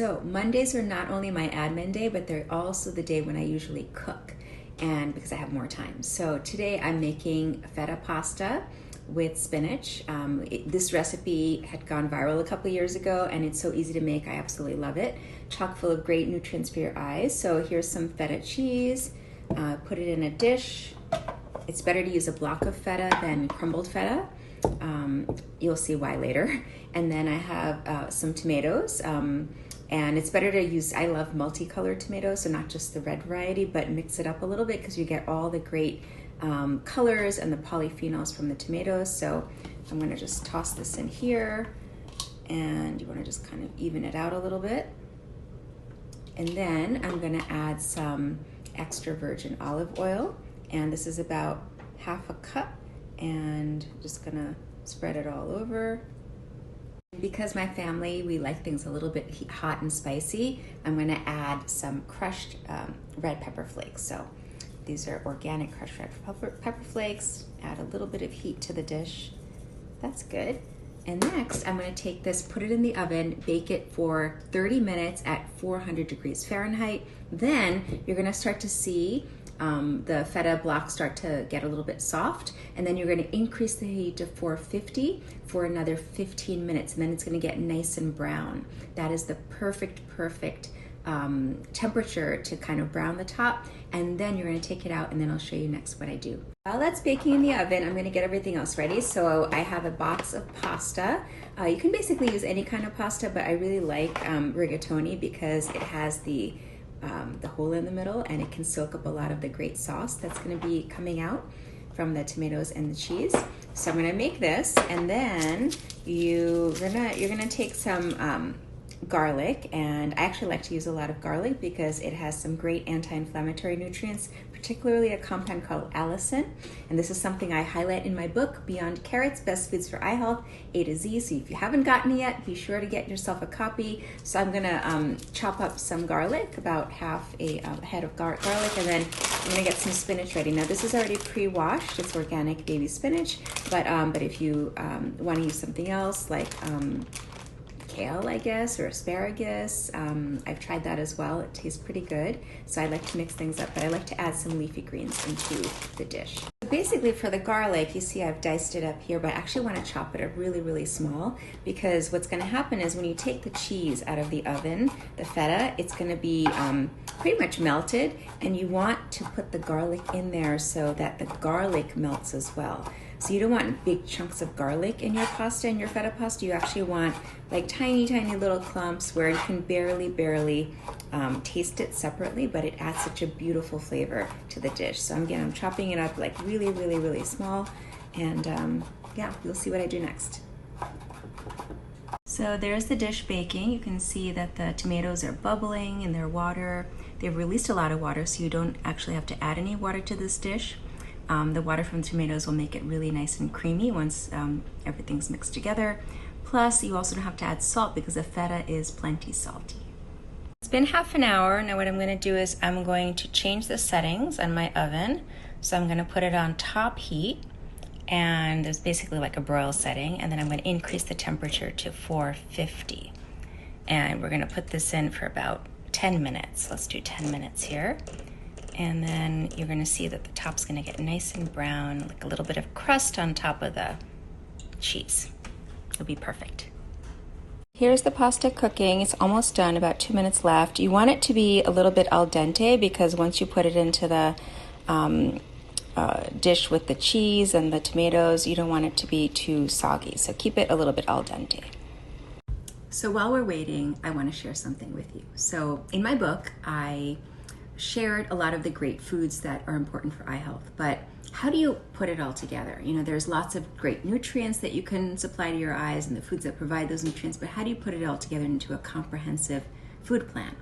So Mondays are not only my admin day, but they're also the day when I usually cook, and because I have more time. So today I'm making feta pasta with spinach. This recipe had gone viral a couple years ago, and it's so easy to make. I absolutely love it. Chock full of great nutrients for your eyes. So here's some feta cheese. Put it in a dish. It's better to use a block of feta than crumbled feta. You'll see why later. And then I have some tomatoes. And it's better to use, I love multicolored tomatoes, so not just the red variety, but mix it up a little bit because you get all the great colors and the polyphenols from the tomatoes. So I'm gonna just toss this in here, and you wanna just kind of even it out a little bit. And then I'm gonna add some extra virgin olive oil, and this is about half a cup, and just gonna spread it all over. Because my family, we like things a little bit hot and spicy, I'm going to add some crushed red pepper flakes. So these are organic crushed red pepper flakes. Add a little bit of heat to the dish. That's good. And next, I'm going to take this, put it in the oven, bake it for 30 minutes at 400 degrees Fahrenheit. Then you're going to start to see the feta blocks start to get a little bit soft, and then you're going to increase the heat to 450 for another 15 minutes, and then it's going to get nice and brown. That is the perfect temperature to kind of brown the top, and then you're going to take it out, and then I'll show you next what I do. While that's baking in the oven, I'm going to get everything else ready. So I have a box of pasta. You can basically use any kind of pasta, but I really like rigatoni because it has the hole in the middle, and it can soak up a lot of the great sauce that's going to be coming out from the tomatoes and the cheese. So I'm going to make this, and then you're gonna take some garlic, and I actually like to use a lot of garlic because it has some great anti-inflammatory nutrients, particularly a compound called allicin, and this is something I highlight in my book, Beyond Carrots, Best Foods for Eye Health, A to Z. So if you haven't gotten it yet, be sure to get yourself a copy. So I'm gonna chop up some garlic, about half a head of garlic, and then I'm gonna get some spinach ready. Now this is already pre-washed, it's organic baby spinach, but if you want to use something else like kale, I guess, or asparagus. I've tried that as well. It tastes pretty good. So I like to mix things up, but I like to add some leafy greens into the dish. Basically for the garlic, you see I've diced it up here, but I actually want to chop it up really, really small, because what's going to happen is when you take the cheese out of the oven, the feta, it's going to be pretty much melted, and you want to put the garlic in there so that the garlic melts as well. So you don't want big chunks of garlic in your pasta, in your feta pasta. You actually want like tiny, tiny little clumps where you can barely taste it separately, but it adds such a beautiful flavor to the dish. So again, I'm chopping it up like really, really, really small, and yeah, you'll see what I do next. So there's the dish baking. You can see that the tomatoes are bubbling in their water. They've released a lot of water, so you don't actually have to add any water to this dish. The water from the tomatoes will make it really nice and creamy once everything's mixed together. Plus, you also don't have to add salt because the feta is plenty salty. It's been half an hour. Now what I'm going to do is I'm going to change the settings on my oven. So I'm going to put it on top heat, and it's basically like a broil setting, and then I'm going to increase the temperature to 450. And we're going to put this in for about 10 minutes. Let's do 10 minutes here. And then you're gonna see that the top's gonna get nice and brown, like a little bit of crust on top of the cheese. It'll be perfect. Here's the pasta cooking. It's almost done, about 2 minutes left. You want it to be a little bit al dente because once you put it into the dish with the cheese and the tomatoes, you don't want it to be too soggy. So keep it a little bit al dente. So while we're waiting, I wanna share something with you. So in my book, I shared a lot of the great foods that are important for eye health, but how do you put it all together? You know, there's lots of great nutrients that you can supply to your eyes and the foods that provide those nutrients, but how do you put it all together into a comprehensive food plan?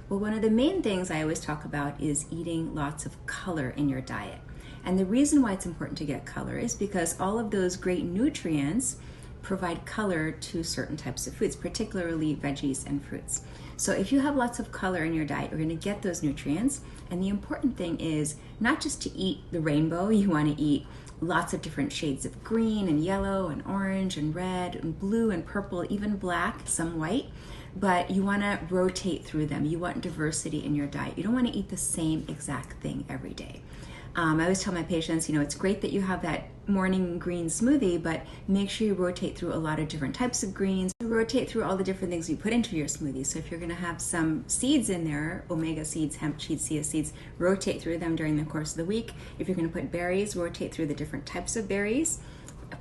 Well, one of the main things I always talk about is eating lots of color in your diet. And the reason why it's important to get color is because all of those great nutrients provide color to certain types of foods, particularly veggies and fruits. So if you have lots of color in your diet, you're gonna get those nutrients. And the important thing is not just to eat the rainbow, you wanna eat lots of different shades of green and yellow and orange and red and blue and purple, even black, some white. but you want to rotate through them. You want diversity in your diet. You don't want to eat the same exact thing every day. I always tell my patients, you know, it's great that you have that morning green smoothie, but make sure you rotate through a lot of different types of greens. Rotate through all the different things you put into your smoothie. So if you're going to have some seeds in there, omega seeds, hemp seeds, chia seeds, rotate through them during the course of the week. If you're going to put berries, rotate through the different types of berries.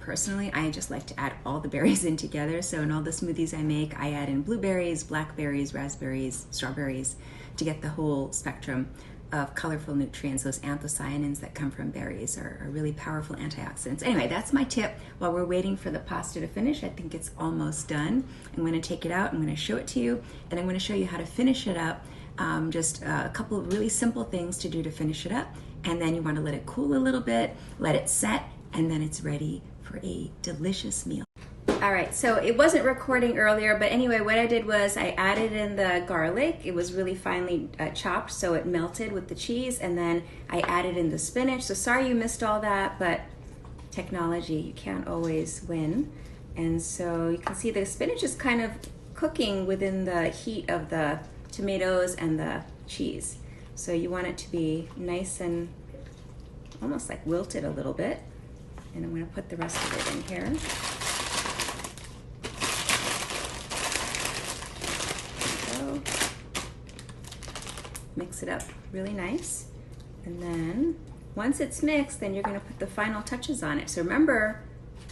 Personally, I just like to add all the berries in together. So in all the smoothies I make, I add in blueberries, blackberries, raspberries, strawberries to get the whole spectrum of colorful nutrients. Those anthocyanins that come from berries are really powerful antioxidants. Anyway, that's my tip. While we're waiting for the pasta to finish, I think it's almost done. I'm going to take it out, I'm going to show it to you, and I'm going to show you how to finish it up. Just a couple of really simple things to do to finish it up, and then you want to let it cool a little bit, let it set, and then it's ready for a delicious meal. All right, so it wasn't recording earlier, but anyway, what I did was I added in the garlic. It was really finely chopped, so it melted with the cheese, and then I added in the spinach. So sorry you missed all that, but technology, you can't always win. And so you can see the spinach is kind of cooking within the heat of the tomatoes and the cheese. So you want it to be nice and almost like wilted a little bit. And I'm going to put the rest of it in here. Mix it up really nice, and then once it's mixed, then you're going to put the final touches on it. So remember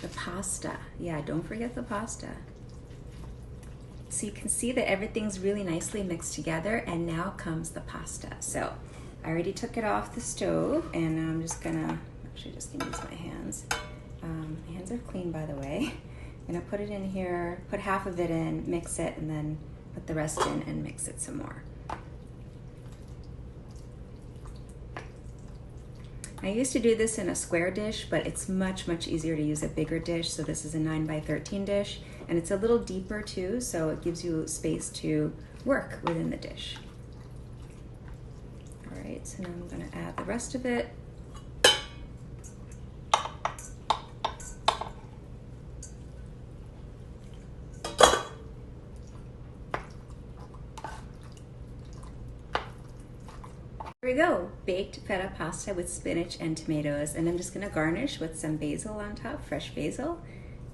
the pasta. Yeah, don't forget the pasta. So you can see that everything's really nicely mixed together, and now comes the pasta. So I already took it off the stove, and I'm just gonna use my hands. My hands are clean, by the way. I'm gonna put it in here, put half of it in, mix it, and then put the rest in and mix it some more. I used to do this in a square dish, but it's much, much easier to use a bigger dish. So this is a 9x13 dish, and it's a little deeper too, so it gives you space to work within the dish. All right, so now I'm gonna add the rest of it. Here we go, baked feta pasta with spinach and tomatoes, and I'm just gonna garnish with some basil on top, fresh basil.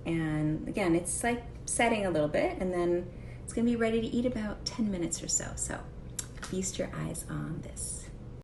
And again, it's like setting a little bit, and then it's gonna be ready to eat about 10 minutes or so. So feast your eyes on this.